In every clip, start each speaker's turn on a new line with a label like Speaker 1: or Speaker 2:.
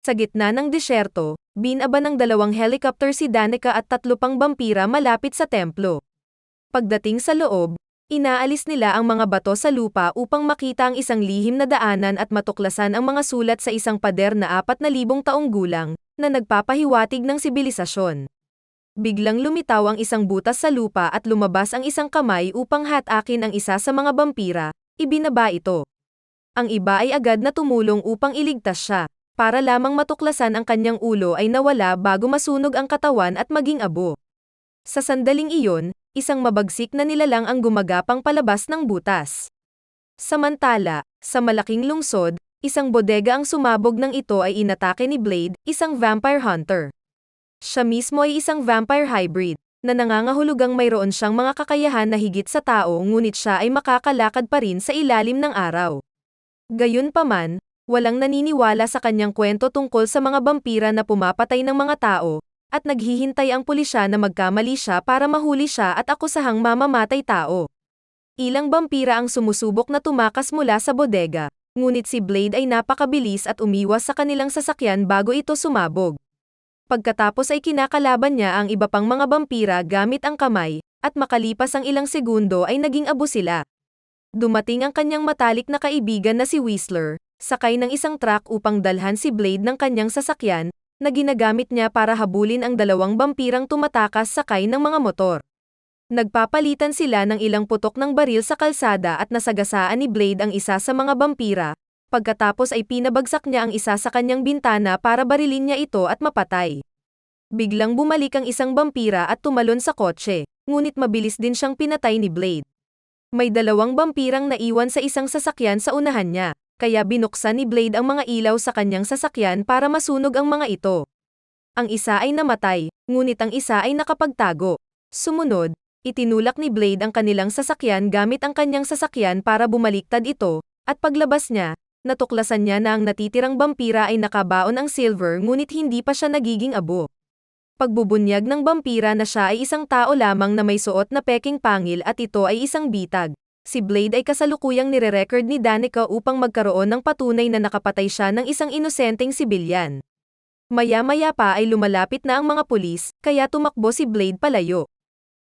Speaker 1: Sa gitna ng disyerto, binaba ng dalawang helicopter si Danica at 3 pang vampira malapit sa templo. Pagdating sa loob, inaalis nila ang mga bato sa lupa upang makita ang isang lihim na daanan at matuklasan ang mga sulat sa isang pader na 4,000 taong gulang, na nagpapahiwatig ng sibilisasyon. Biglang lumitaw ang isang butas sa lupa at lumabas ang isang kamay upang hatakin ang isa sa mga vampira, ibinaba ito. Ang iba ay agad na tumulong upang iligtas siya, para lamang matuklasan ang kanyang ulo ay nawala bago masunog ang katawan at maging abo. Sa sandaling iyon, isang mabagsik na nilalang ang gumagapang palabas ng butas. Samantala, sa malaking lungsod, isang bodega ang sumabog ng ito ay inatake ni Blade, isang vampire hunter. Siya mismo ay isang vampire hybrid, na nangangahulugang mayroon siyang mga kakayahan na higit sa tao ngunit siya ay makakalakad pa rin sa ilalim ng araw. Gayunpaman, walang naniniwala sa kanyang kwento tungkol sa mga vampira na pumapatay ng mga tao, at naghihintay ang pulisya na magkamali siya para mahuli siya at akusahang mamamatay tao. Ilang vampira ang sumusubok na tumakas mula sa bodega, ngunit si Blade ay napakabilis at umiwas sa kanilang sasakyan bago ito sumabog. Pagkatapos ay kinakalaban niya ang iba pang mga vampira gamit ang kamay, at makalipas ang ilang segundo ay naging abo sila. Dumating ang kanyang matalik na kaibigan na si Whistler, sakay ng isang truck upang dalhan si Blade ng kanyang sasakyan, na ginagamit niya para habulin ang dalawang vampirang tumatakas sakay ng mga motor. Nagpapalitan sila ng ilang putok ng baril sa kalsada at nasagasaan ni Blade ang isa sa mga vampira, pagkatapos ay pinabagsak niya ang isa sa kanyang bintana para barilin niya ito at mapatay. Biglang bumalik ang isang vampira at tumalon sa kotse, ngunit mabilis din siyang pinatay ni Blade. May dalawang vampirang naiwan sa isang sasakyan sa unahan niya, kaya binuksan ni Blade ang mga ilaw sa kanyang sasakyan para masunog ang mga ito. Ang isa ay namatay, ngunit ang isa ay nakapagtago. Sumunod, itinulak ni Blade ang kanilang sasakyan gamit ang kanyang sasakyan para bumaliktad ito, at paglabas niya, natuklasan niya na ang natitirang vampira ay nakabaon ang silver ngunit hindi pa siya nagiging abo. Pagbubunyag ng vampira na siya ay isang tao lamang na may suot na peking pangil at ito ay isang bitag. Si Blade ay kasalukuyang nire-record ni Danica upang magkaroon ng patunay na nakapatay siya ng isang inosenteng sibilyan. Maya-maya pa ay lumalapit na ang mga pulis, kaya tumakbo si Blade palayo.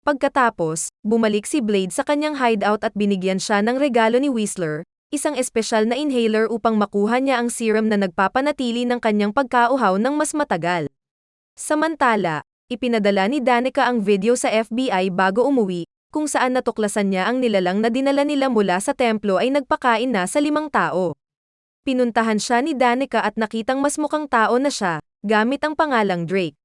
Speaker 1: Pagkatapos, bumalik si Blade sa kanyang hideout at binigyan siya ng regalo ni Whistler, isang espesyal na inhaler upang makuha niya ang serum na nagpapanatili ng kanyang pagkauhaw ng mas matagal. Samantala, ipinadala ni Danica ang video sa FBI bago umuwi, kung saan natuklasan niya ang nilalang na dinala nila mula sa templo ay nagpakain na sa 5 tao. Pinuntahan siya ni Danica at nakitang mas mukhang tao na siya, gamit ang pangalang Drake.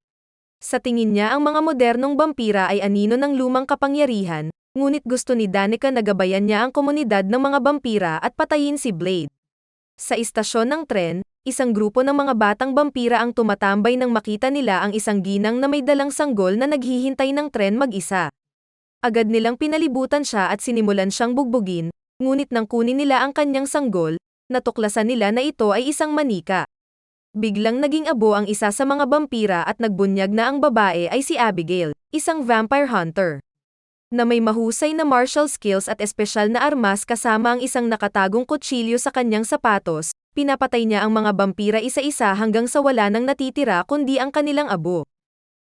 Speaker 1: Sa tingin niya ang mga modernong vampira ay anino ng lumang kapangyarihan, ngunit gusto ni Danica na gabayan niya ang komunidad ng mga vampira at patayin si Blade. Sa istasyon ng tren, isang grupo ng mga batang vampira ang tumatambay nang makita nila ang isang ginang na may dalang sanggol na naghihintay ng tren mag-isa. Agad nilang pinalibutan siya at sinimulan siyang bugbugin, ngunit nang kunin nila ang kanyang sanggol, natuklasan nila na ito ay isang manika. Biglang naging abo ang isa sa mga vampira at nagbunyag na ang babae ay si Abigail, isang vampire hunter na may mahusay na martial skills at espesyal na armas kasama ang isang nakatagong kutsilyo sa kanyang sapatos. Pinapatay niya ang mga vampira isa-isa hanggang sa wala nang natitira kundi ang kanilang abo.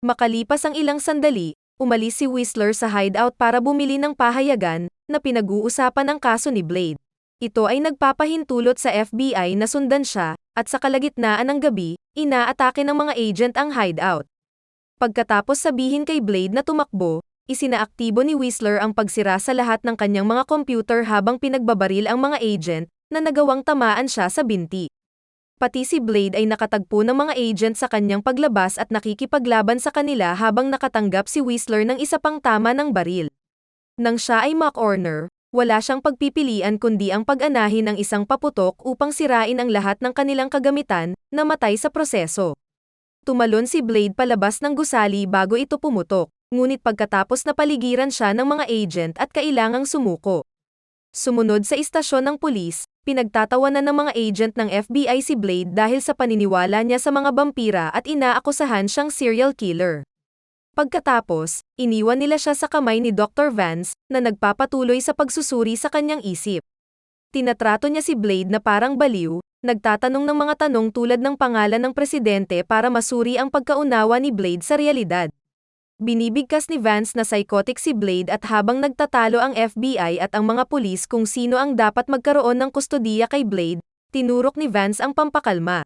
Speaker 1: Makalipas ang ilang sandali, umalis si Whistler sa hideout para bumili ng pahayagan na pinag-uusapan ang kaso ni Blade. Ito ay nagpapahintulot sa FBI na sundan siya, at sa kalagitnaan ng gabi, inaatake ng mga agent ang hideout. Pagkatapos sabihin kay Blade na tumakbo, isinaaktibo ni Whistler ang pagsira sa lahat ng kanyang mga computer habang pinagbabaril ang mga agent, na nagawang tamaan siya sa binti. Pati si Blade ay nakatagpo ng mga agent sa kanyang paglabas at nakikipaglaban sa kanila habang nakatanggap si Whistler ng isa pang tama ng baril. Nang siya ay ma-corner, wala siyang pagpipilian kundi ang pag-anahin ng isang paputok upang sirain ang lahat ng kanilang kagamitan, na matay sa proseso. Tumalon si Blade palabas ng gusali bago ito pumutok, ngunit pagkatapos napaligiran siya ng mga agent at kailangang sumuko. Sumunod sa istasyon ng pulis, pinagtatawanan ng mga agent ng FBI si Blade dahil sa paniniwala niya sa mga vampira at inaakusahan siyang serial killer. Pagkatapos, iniwan nila siya sa kamay ni Dr. Vance, na nagpapatuloy sa pagsusuri sa kanyang isip. Tinatrato niya si Blade na parang baliw, nagtatanong ng mga tanong tulad ng pangalan ng presidente para masuri ang pagkaunawa ni Blade sa realidad. Binibigkas ni Vance na psychotic si Blade at habang nagtatalo ang FBI at ang mga pulis kung sino ang dapat magkaroon ng kustodiya kay Blade, tinurok ni Vance ang pampakalma.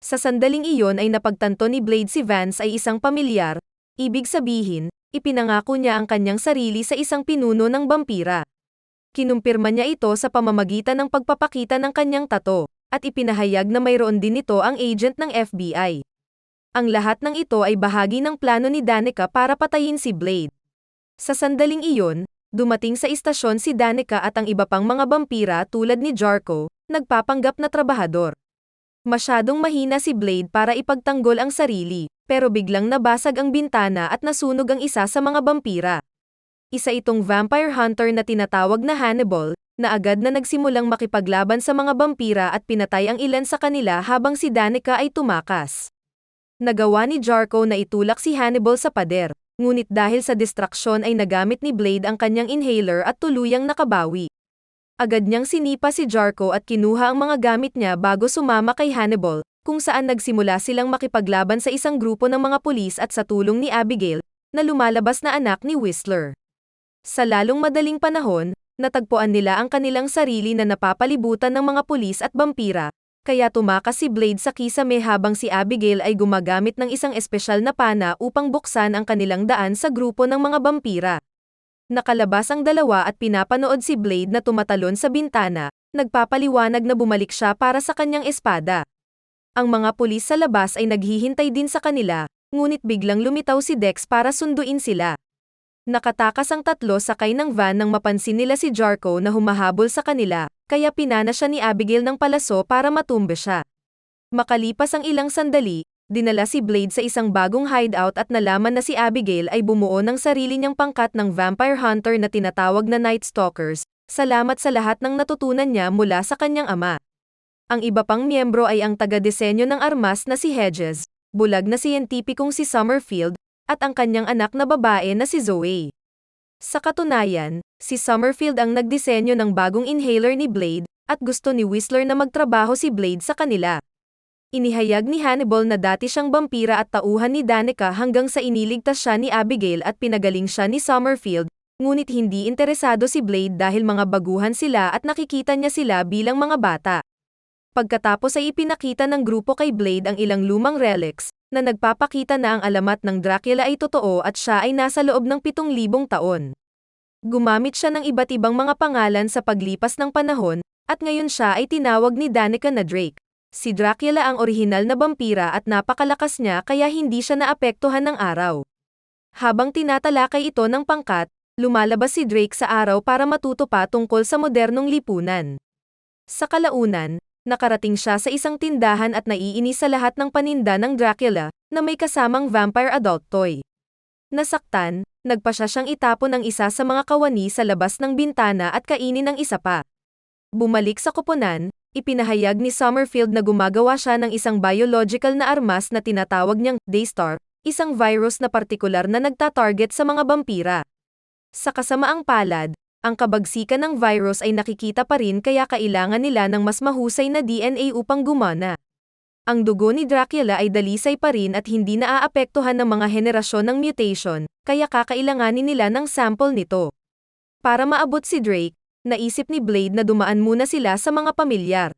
Speaker 1: Sa sandaling iyon ay napagtanto ni Blade si Vance ay isang pamilyar, ibig sabihin, ipinangako niya ang kanyang sarili sa isang pinuno ng bampira. Kinumpirma niya ito sa pamamagitan ng pagpapakita ng kanyang tato, at ipinahayag na mayroon din ito ang agent ng FBI. Ang lahat ng ito ay bahagi ng plano ni Danica para patayin si Blade. Sa sandaling iyon, dumating sa istasyon si Danica at ang iba pang mga bampira tulad ni Jarko, nagpapanggap na trabahador. Masyadong mahina si Blade para ipagtanggol ang sarili, pero biglang nabasag ang bintana at nasunog ang isa sa mga bampira. Isa itong vampire hunter na tinatawag na Hannibal, na agad na nagsimulang makipaglaban sa mga bampira at pinatay ang ilan sa kanila habang si Danica ay tumakas. Nagawa ni Jarko na itulak si Hannibal sa pader, ngunit dahil sa distraksyon ay nagamit ni Blade ang kanyang inhaler at tuluyang nakabawi. Agad niyang sinipa si Jarko at kinuha ang mga gamit niya bago sumama kay Hannibal, kung saan nagsimula silang makipaglaban sa isang grupo ng mga pulis at sa tulong ni Abigail, na lumalabas na anak ni Whistler. Sa lalong madaling panahon, natagpuan nila ang kanilang sarili na napapalibutan ng mga pulis at bampira, kaya tumakas si Blade sa kisame habang si Abigail ay gumagamit ng isang espesyal na pana upang buksan ang kanilang daan sa grupo ng mga bampira. Nakalabas ang dalawa at pinapanood si Blade na tumatalon sa bintana, nagpapaliwanag na bumalik siya para sa kanyang espada. Ang mga pulis sa labas ay naghihintay din sa kanila, ngunit biglang lumitaw si Dex para sunduin sila. Nakatakas ang tatlo sakay ng van nang mapansin nila si Jarko na humahabol sa kanila, kaya pinana siya ni Abigail ng palaso para matumba siya. Makalipas ang ilang sandali, dinala si Blade sa isang bagong hideout at nalaman na si Abigail ay bumuo ng sarili niyang pangkat ng vampire hunter na tinatawag na Night Stalkers, salamat sa lahat ng natutunan niya mula sa kanyang ama. Ang iba pang miyembro ay ang taga-disenyo ng armas na si Hedges, bulag na siyentipikong si Summerfield, at ang kanyang anak na babae na si Zoe. Sa katunayan, si Summerfield ang nagdisenyo ng bagong inhaler ni Blade, at gusto ni Whistler na magtrabaho si Blade sa kanila. Inihayag ni Hannibal na dati siyang bampira at tauhan ni Danica hanggang sa iniligtas siya ni Abigail at pinagaling siya ni Summerfield, ngunit hindi interesado si Blade dahil mga baguhan sila at nakikita niya sila bilang mga bata. Pagkatapos ay ipinakita ng grupo kay Blade ang ilang lumang relics, na nagpapakita na ang alamat ng Dracula ay totoo at siya ay nasa loob ng 7,000 taon. Gumamit siya ng iba't ibang mga pangalan sa paglipas ng panahon, at ngayon siya ay tinawag ni Danica na Drake. Si Dracula ang orihinal na bampira at napakalakas niya kaya hindi siya naapektuhan ng araw. Habang tinatalakay ito ng pangkat, lumalabas si Drake sa araw para matuto pa tungkol sa modernong lipunan. Sa kalaunan, nakarating siya sa isang tindahan at naiinis sa lahat ng paninda ng Dracula, na may kasamang vampire adult toy. Nasaktan, nagpasya siyang itapon ang isa sa mga kawani sa labas ng bintana at kainin ang isa pa. Bumalik sa koponan, ipinahayag ni Summerfield na gumagawa siya ng isang biological na armas na tinatawag niyang Daystar, isang virus na partikular na nagtatarget sa mga bampira. Sa kasamaang palad, ang kabagsikan ng virus ay nakikita pa rin kaya kailangan nila ng mas mahusay na DNA upang gumana. Ang dugo ni Dracula ay dalisay pa rin at hindi naaapektuhan ng mga henerasyon ng mutation, kaya kakailanganin nila ng sample nito. Para maabot si Drake, naisip ni Blade na dumaan muna sila sa mga pamilyar.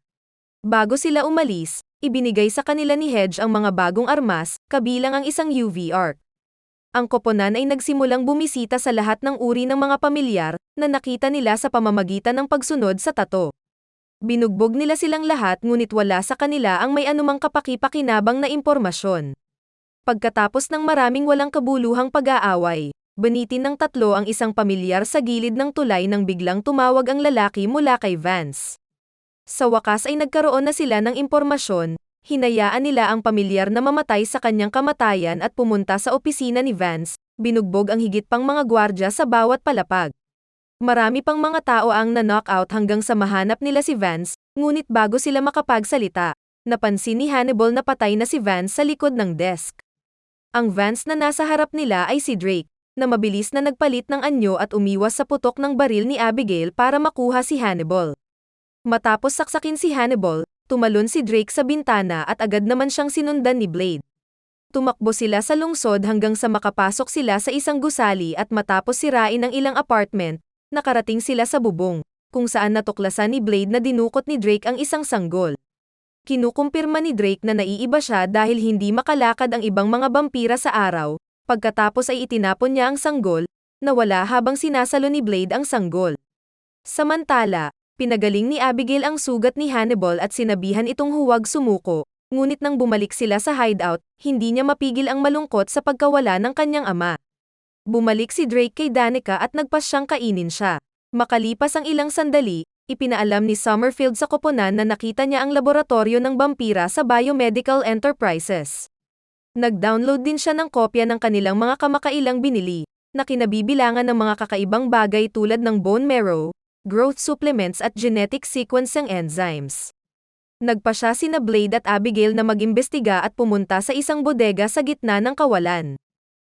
Speaker 1: Bago sila umalis, ibinigay sa kanila ni Hedge ang mga bagong armas, kabilang ang isang UV arc. Ang koponan ay nagsimulang bumisita sa lahat ng uri ng mga pamilyar, na nakita nila sa pamamagitan ng pagsunod sa tato. Binugbog nila silang lahat ngunit wala sa kanila ang may anumang kapaki-pakinabang na impormasyon. Pagkatapos ng maraming walang kabuluhang pag-aaway, banitin ng tatlo ang isang pamilyar sa gilid ng tulay nang biglang tumawag ang lalaki mula kay Vance. Sa wakas ay nagkaroon na sila ng impormasyon, hinayaan nila ang pamilyar na mamatay sa kanyang kamatayan at pumunta sa opisina ni Vance, binugbog ang higit pang mga gwardya sa bawat palapag. Marami pang mga tao ang na-knockout hanggang sa mahanap nila si Vance, ngunit bago sila makapagsalita, napansin ni Hannibal na patay na si Vance sa likod ng desk. Ang Vance na nasa harap nila ay si Drake, na mabilis na nagpalit ng anyo at umiwas sa putok ng baril ni Abigail para makuha si Hannibal. Matapos saksakin si Hannibal, tumalon si Drake sa bintana at agad naman siyang sinundan ni Blade. Tumakbo sila sa lungsod hanggang sa makapasok sila sa isang gusali at matapos sirain ang ilang apartment, nakarating sila sa bubong, kung saan natuklasan ni Blade na dinukot ni Drake ang isang sanggol. Kinukumpirma ni Drake na naiiba siya dahil hindi makalakad ang ibang mga bampira sa araw, pagkatapos ay itinapon niya ang sanggol, nawala habang sinasalo ni Blade ang sanggol. Samantala, pinagaling ni Abigail ang sugat ni Hannibal at sinabihan itong huwag sumuko. Ngunit nang bumalik sila sa hideout, hindi niya mapigil ang malungkot sa pagkawala ng kanyang ama. Bumalik si Drake kay Danica at nagpas siyang kainin siya. Makalipas ang ilang sandali, ipinaalam ni Summerfield sa koponan na nakita niya ang laboratorio ng vampira sa Biomedical Enterprises. Nag-download din siya ng kopya ng kanilang mga kamakailang binili, na kinabibilangan ng mga kakaibang bagay tulad ng bone marrow, growth supplements at genetic sequencing enzymes. Nagpa siya sina Blade at Abigail na mag-imbestiga at pumunta sa isang bodega sa gitna ng kawalan.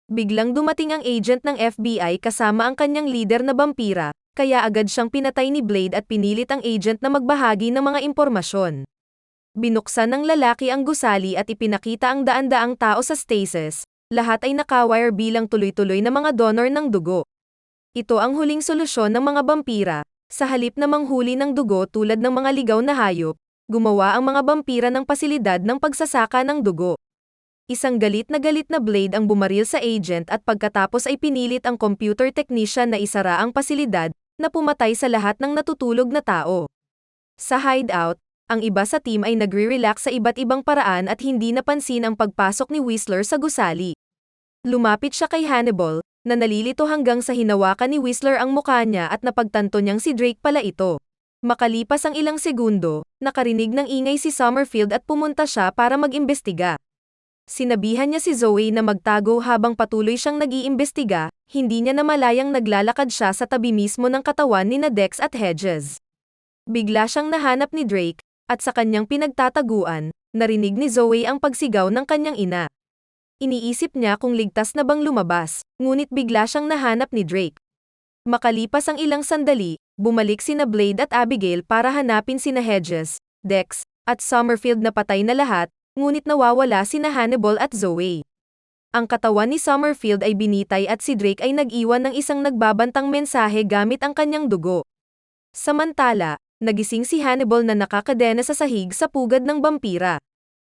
Speaker 1: Biglang dumating ang agent ng FBI kasama ang kanyang leader na vampira, kaya agad siyang pinatay ni Blade at pinilit ang agent na magbahagi ng mga impormasyon. Binuksan ng lalaki ang gusali at ipinakita ang daan-daang tao sa stasis, lahat ay nakawire bilang tuloy-tuloy na mga donor ng dugo. Ito ang huling solusyon ng mga vampira, sa halip na manghuli ng dugo tulad ng mga ligaw na hayop, gumawa ang mga vampira ng pasilidad ng pagsasaka ng dugo. Isang galit na Blade ang bumaril sa agent at pagkatapos ay pinilit ang computer technician na isara ang pasilidad, na pumatay sa lahat ng natutulog na tao. Sa hideout, ang iba sa team ay nagre-relax sa iba't ibang paraan at hindi napansin ang pagpasok ni Whistler sa gusali. Lumapit siya kay Hannibal, na nalilito hanggang sa hinawakan ni Whistler ang mukha niya at napagtanto niyang si Drake pala ito. Makalipas ang ilang segundo, nakarinig ng ingay si Summerfield at pumunta siya para mag-imbestiga. Sinabihan niya si Zoe na magtago habang patuloy siyang nag-iimbestiga, hindi niya namalayang naglalakad siya sa tabi mismo ng katawan ni Dex at Hedges. Bigla siyang nahanap ni Drake, at sa kanyang pinagtataguan, narinig ni Zoe ang pagsigaw ng kanyang ina. Iniisip niya kung ligtas na bang lumabas, ngunit bigla siyang nahanap ni Drake. Makalipas ang ilang sandali, bumalik sina Blade at Abigail para hanapin sina Hedges, Dex, at Summerfield na patay na lahat, ngunit nawawala sina Hannibal at Zoe. Ang katawan ni Summerfield ay binitay at si Drake ay nag-iwan ng isang nagbabantang mensahe gamit ang kanyang dugo. Samantala, nagising si Hannibal na nakakadena sa sahig sa pugad ng vampira.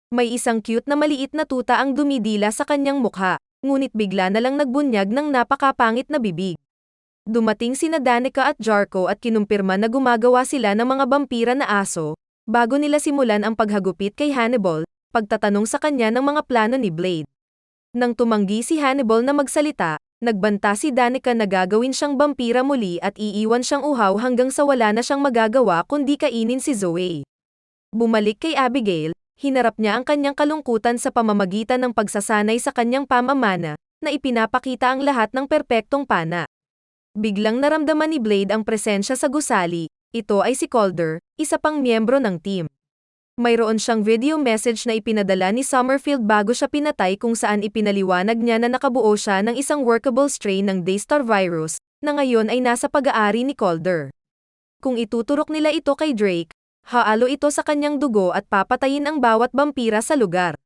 Speaker 1: May isang cute na maliit na tuta ang dumidila sa kanyang mukha, ngunit bigla na lang nagbunyag ng napakapangit na bibig. Dumating sina Danica at Jarko at kinumpirma na gumagawa sila ng mga vampira na aso, bago nila simulan ang paghagupit kay Hannibal, pagtatanong sa kanya ng mga plano ni Blade. Nang tumanggi si Hannibal na magsalita, nagbanta si Danica na gagawin siyang vampira muli at iiwan siyang uhaw hanggang sa wala na siyang magagawa kundi kainin si Zoe. Bumalik kay Abigail, hinarap niya ang kanyang kalungkutan sa pamamagitan ng pagsasanay sa kanyang pamamana, na ipinapakita ang lahat ng perpektong pana. Biglang naramdaman ni Blade ang presensya sa gusali, ito ay si Calder, isa pang miyembro ng team. Mayroon siyang video message na ipinadala ni Summerfield bago siya pinatay kung saan ipinaliwanag niya na nakabuo siya ng isang workable strain ng Daystar virus, na ngayon ay nasa pag-aari ni Calder. Kung ituturok nila ito kay Drake, haalo ito sa kanyang dugo at papatayin ang bawat vampira sa lugar.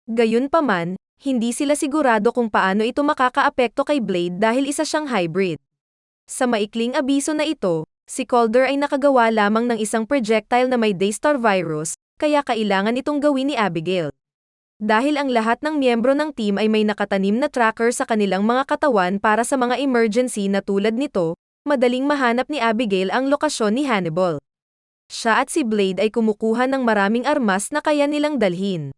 Speaker 1: Gayunpaman, hindi sila sigurado kung paano ito makakaapekto kay Blade dahil isa siyang hybrid. Sa maikling abiso na ito, si Calder ay nakagawa lamang ng isang projectile na may Daystar virus, kaya kailangan itong gawin ni Abigail. Dahil ang lahat ng miyembro ng team ay may nakatanim na tracker sa kanilang mga katawan para sa mga emergency na tulad nito, madaling mahanap ni Abigail ang lokasyon ni Hannibal. Siya at si Blade ay kumukuha ng maraming armas na kaya nilang dalhin.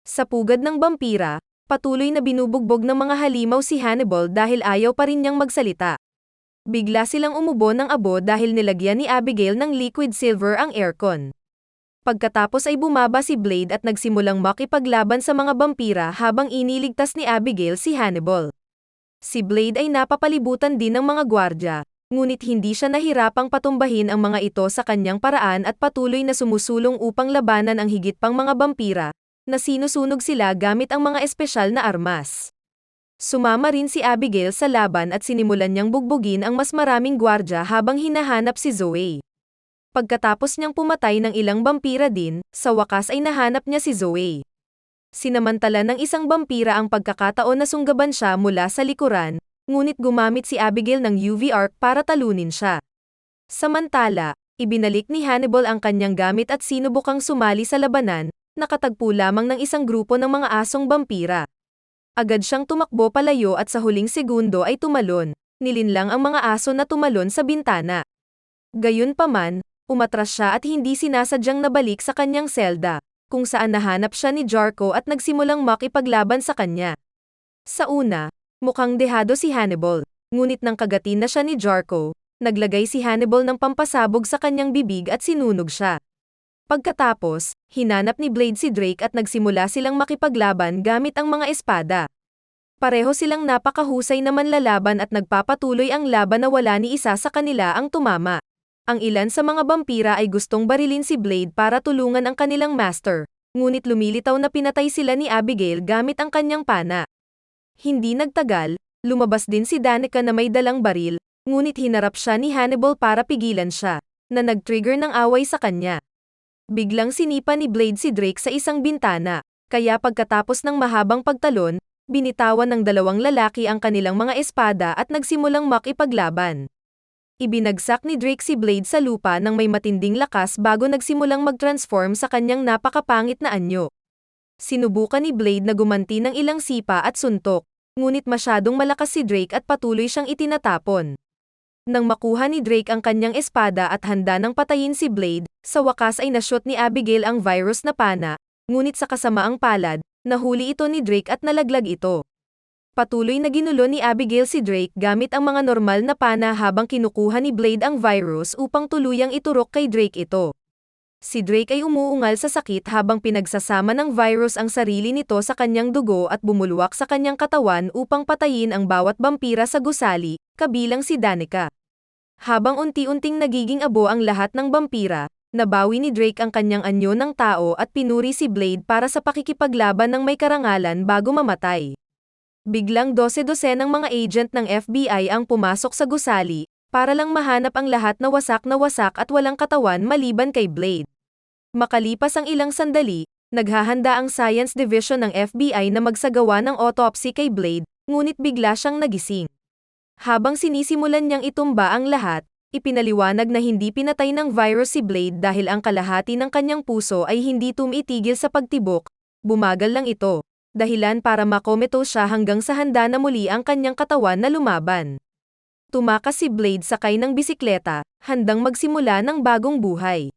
Speaker 1: Sa pugad ng vampira, patuloy na binubugbog ng mga halimaw si Hannibal dahil ayaw pa rin niyang magsalita. Bigla silang umubo ng abo dahil nilagyan ni Abigail ng liquid silver ang aircon. Pagkatapos ay bumaba si Blade at nagsimulang makipaglaban sa mga vampira habang iniligtas ni Abigail si Hannibal. Si Blade ay napapalibutan din ng mga gwardya, ngunit hindi siya nahirapang patumbahin ang mga ito sa kanyang paraan at patuloy na sumusulong upang labanan ang higit pang mga vampira, na sinusunog sila gamit ang mga espesyal na armas. Sumama rin si Abigail sa laban at sinimulan niyang bugbugin ang mas maraming gwardya habang hinahanap si Zoe. Pagkatapos niyang pumatay ng ilang vampira din, sa wakas ay nahanap niya si Zoe. Sinamantala ng isang vampira ang pagkakataon na sunggaban siya mula sa likuran, ngunit gumamit si Abigail ng UV arc para talunin siya. Samantala, ibinalik ni Hannibal ang kanyang gamit at sinubukang sumali sa labanan, nakatagpo lamang ng isang grupo ng mga asong vampira. Agad siyang tumakbo palayo at sa huling segundo ay tumalon, nilinlang ang mga aso na tumalon sa bintana. Gayunpaman, umatras siya at hindi sinasadyang nabalik sa kanyang selda, kung saan nahanap siya ni Jarko at nagsimulang makipaglaban sa kanya. Sa una, mukhang dehado si Hannibal, ngunit nang kagatin na siya ni Jarko, naglagay si Hannibal ng pampasabog sa kanyang bibig at sinunog siya. Pagkatapos, hinanap ni Blade si Drake at nagsimula silang makipaglaban gamit ang mga espada. Pareho silang napakahusay na manlalaban at nagpapatuloy ang laban na wala ni isa sa kanila ang tumama. Ang ilan sa mga vampira ay gustong barilin si Blade para tulungan ang kanilang master, ngunit lumilitaw na pinatay sila ni Abigail gamit ang kanyang pana. Hindi nagtagal, lumabas din si Danica na may dalang baril, ngunit hinarap siya ni Hannibal para pigilan siya, na nag-trigger ng away sa kanya. Biglang sinipa ni Blade si Drake sa isang bintana, kaya pagkatapos ng mahabang pagtalon, binitawan ng dalawang lalaki ang kanilang mga espada at nagsimulang makipaglaban. Ibinagsak ni Drake si Blade sa lupa nang may matinding lakas bago nagsimulang mag-transform sa kanyang napakapangit na anyo. Sinubukan ni Blade na gumanti ng ilang sipa at suntok, ngunit masyadong malakas si Drake at patuloy siyang itinatapon. Nang makuha ni Drake ang kanyang espada at handa nang patayin si Blade, sa wakas ay nashoot ni Abigail ang virus na pana, ngunit sa kasamaang palad, nahuli ito ni Drake at nalaglag ito. Patuloy na ginulo ni Abigail si Drake gamit ang mga normal na pana habang kinukuha ni Blade ang virus upang tuluyang iturok kay Drake ito. Si Drake ay umuungal sa sakit habang pinagsasama ng virus ang sarili nito sa kanyang dugo at bumulwak sa kanyang katawan upang patayin ang bawat vampira sa gusali, kabilang si Danica. Habang unti-unting nagiging abo ang lahat ng vampira, nabawi ni Drake ang kanyang anyo ng tao at pinuri si Blade para sa pakikipaglaban ng may karangalan bago mamatay. Biglang dose-dosenang mga agent ng FBI ang pumasok sa gusali, para lang mahanap ang lahat na wasak at walang katawan maliban kay Blade. Makalipas ang ilang sandali, naghahanda ang Science Division ng FBI na magsagawa ng autopsy kay Blade, ngunit bigla siyang nagising. Habang sinisimulan niyang itumba ang lahat, ipinaliwanag na hindi pinatay ng virus si Blade dahil ang kalahati ng kanyang puso ay hindi tumitigil sa pagtibok, bumagal lang ito. Dahilan para makomito siya hanggang sa handa na muli ang kanyang katawan na lumaban. Tumakas si Blade sakay ng bisikleta, handang magsimula ng bagong buhay.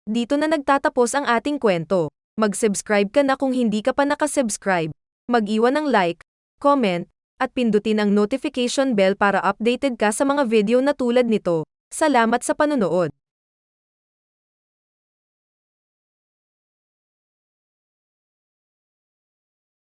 Speaker 1: Dito na nagtatapos ang ating kwento. Mag-subscribe ka na kung hindi ka pa nakasubscribe. Mag-iwan ng like, comment, at pindutin ang notification bell para updated ka sa mga video na tulad nito. Salamat sa panonood.